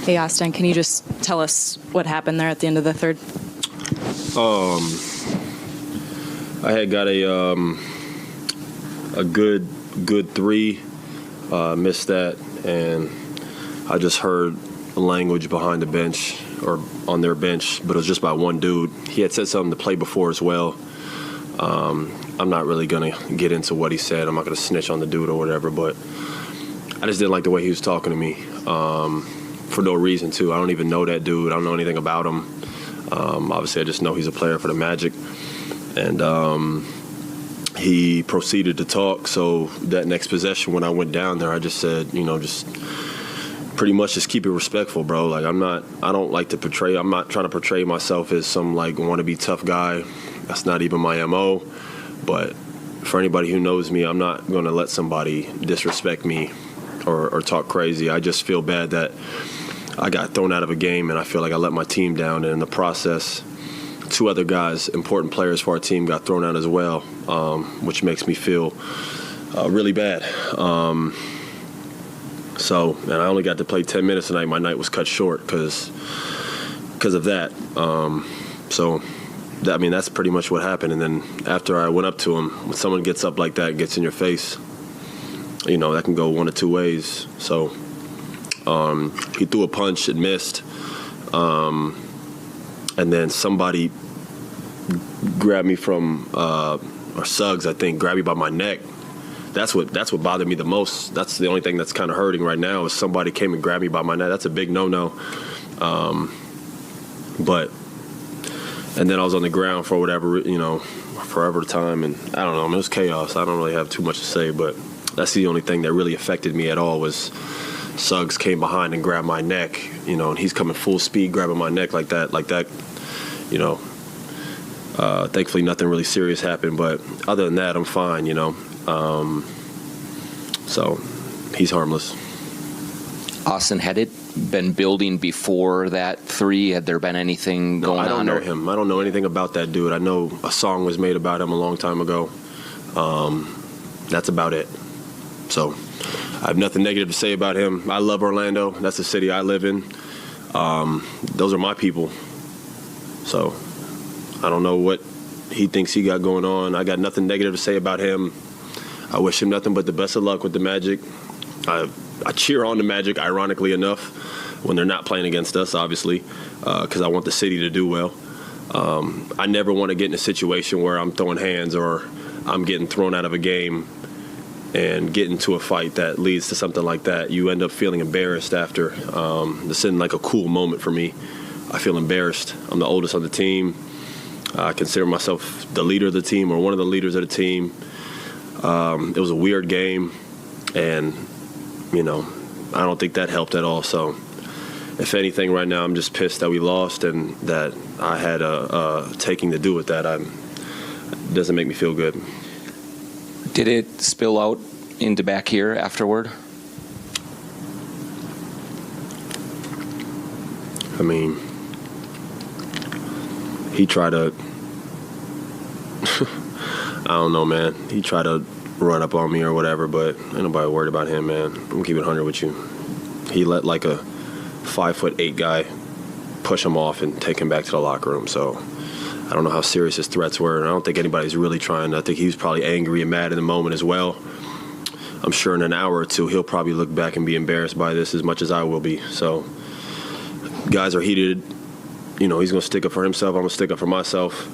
Hey, Austin, can you just tell us what happened there at the end of the third? I had got a good three, missed that, and I just heard language behind the bench or on their bench, but it was just by one dude. He had said something to play before as well. I'm not really going to get into what he said. I'm not going to snitch on the dude or whatever, but I just didn't like the way he was talking to me for no reason, too. I don't even know that dude. I don't know anything about him. Obviously, I just know he's a player for the Magic. And he proceeded to talk. So that next possession when I went down there, I just said, just pretty much just keep it respectful, bro. Like, I'm not trying to portray myself as some, like, wannabe tough guy. That's not even my MO. But for anybody who knows me, I'm not going to let somebody disrespect me or talk crazy. I just feel bad that I got thrown out of a game, and I feel like I let my team down. And in the process, two other guys, important players for our team, got thrown out as well, which makes me feel really bad. And I only got to play 10 minutes tonight. My night was cut short because of that. That's pretty much what happened. And then after I went up to him, when someone gets up like that and gets in your face, that can go one of two ways. So he threw a punch, it missed. And then somebody grabbed me from, or Suggs, I think, grabbed me by my neck. That's what bothered me the most. That's the only thing that's kind of hurting right now is somebody came and grabbed me by my neck. That's a big no-no. And then I was on the ground for whatever, forever time. And I don't know, it was chaos. I don't really have too much to say, but that's the only thing that really affected me at all was Suggs came behind and grabbed my neck, and he's coming full speed grabbing my neck like that. Thankfully, nothing really serious happened, but other than that, I'm fine, So he's harmless. Austin, had it been building before that three? Had there been anything going on? I don't know him. I don't know anything about that dude. I know a song was made about him a long time ago. That's about it. So I have nothing negative to say about him. I love Orlando. That's the city I live in. Those are my people. So I don't know what he thinks he got going on. I got nothing negative to say about him. I wish him nothing but the best of luck with the Magic. I cheer on the Magic, ironically enough, when they're not playing against us, obviously, because I want the city to do well. I never want to get in a situation where I'm throwing hands or I'm getting thrown out of a game and get into a fight that leads to something like that. You end up feeling embarrassed after. This isn't like a cool moment for me. I feel embarrassed. I'm the oldest on the team. I consider myself the leader of the team or one of the leaders of the team. It was a weird game, and, I don't think that helped at all. So if anything, right now I'm just pissed that we lost and that I had a taking to do with that. It doesn't make me feel good. Did it spill out into back here afterward? I mean, he tried to, I don't know, man. He tried to run up on me or whatever, but ain't nobody worried about him, man. I'm gonna keep it 100 with you. He let like a 5'8" guy push him off and take him back to the locker room. So I don't know how serious his threats were. And I don't think anybody's really trying. I think he was probably angry and mad in the moment as well. I'm sure in an hour or two he'll probably look back and be embarrassed by this as much as I will be. So guys are heated. He's gonna stick up for himself. I'm gonna stick up for myself.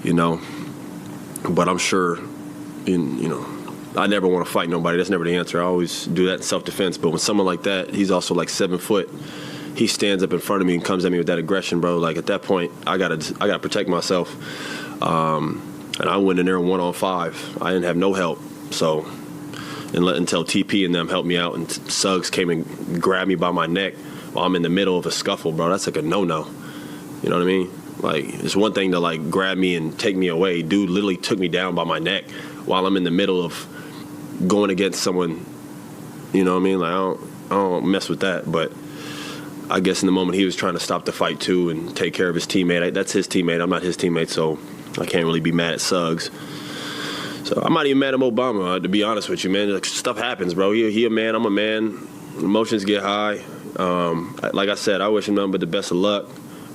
But I'm sure, I never want to fight nobody. That's never the answer. I always do that in self-defense. But when someone like that, he's also like 7 foot, he stands up in front of me and comes at me with that aggression, bro. Like at that point, I gotta protect myself. And I went in there 1-on-5. I didn't have no help. So, until TP and them helped me out, and Suggs came and grabbed me by my neck while I'm in the middle of a scuffle, bro. That's like a no-no. You know what I mean? Like, it's one thing to like grab me and take me away. Dude literally took me down by my neck while I'm in the middle of going against someone. You know what I mean? Like, I don't mess with that. But I guess in the moment he was trying to stop the fight too and take care of his teammate. That's his teammate. I'm not his teammate, so I can't really be mad at Suggs. So I'm not even mad at Obama, to be honest with you, man. Like, stuff happens, bro. He a man, I'm a man. Emotions get high. Like I said, I wish him nothing but the best of luck.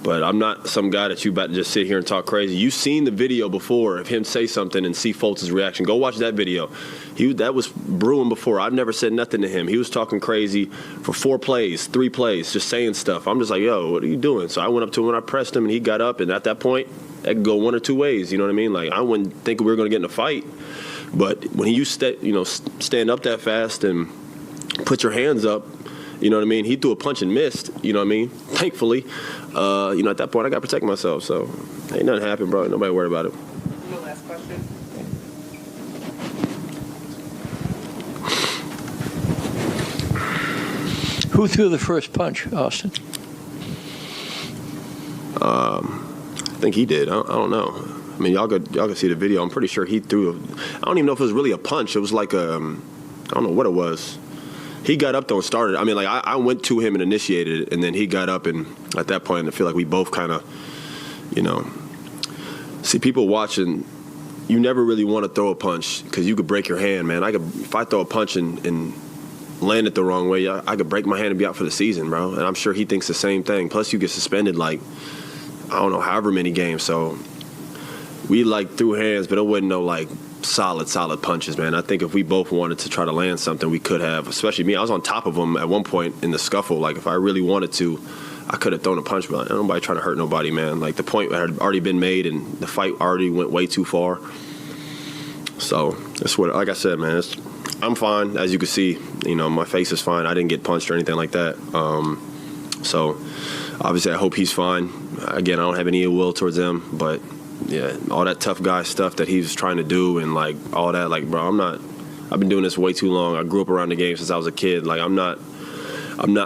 But I'm not some guy that you about to just sit here and talk crazy. You've seen the video before of him say something and see Fultz's reaction. Go watch that video. That was brewing before. I've never said nothing to him. He was talking crazy for 4 plays, 3 plays, just saying stuff. I'm just like, yo, what are you doing? So I went up to him and I pressed him, and he got up. And at that point, that could go one or two ways. You know what I mean? Like, I wouldn't think we were going to get in a fight. But when you stand up that fast and put your hands up, you know what I mean? He threw a punch and missed, you know what I mean? Thankfully, at that point, I got to protect myself. So ain't nothing happened, bro. Nobody worried about it. No last question. Who threw the first punch, Austin? I think he did. I don't know. I mean, y'all could see the video. I'm pretty sure he threw. I don't even know if it was really a punch. It was like I don't know what it was. He got up though and started. I mean, like I went to him and initiated it, and then he got up, and at that point, I feel like we both kind of, see people watching. You never really want to throw a punch because you could break your hand, man. If I throw a punch and land it the wrong way, I could break my hand and be out for the season, bro. And I'm sure he thinks the same thing. Plus, you get suspended like I don't know however many games. So we threw hands, but it wasn't no solid punches, man. I think if we both wanted to try to land something, we could have, especially me. I was on top of him at one point in the scuffle. Like, if I really wanted to, I could have thrown a punch, but nobody trying to hurt nobody, man. Like, the point had already been made, and the fight already went way too far. So, that's what, like I said, man, I'm fine. As you can see, my face is fine. I didn't get punched or anything like that. So, obviously, I hope he's fine. Again, I don't have any ill will towards him, but yeah, all that tough guy stuff that he was trying to do and all that, bro, I've been doing this way too long. I grew up around the game since I was a kid. I'm not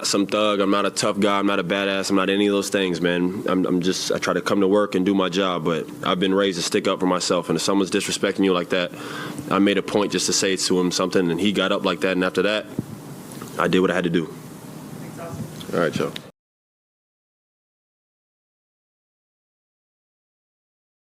some thug. I'm not a tough guy. I'm not a badass. I'm not any of those things, man. I try to come to work and do my job, but I've been raised to stick up for myself. And if someone's disrespecting you like that, I made a point just to say to him something, and he got up like that. And after that, I did what I had to do. Thanks, Austin. All right, Joe.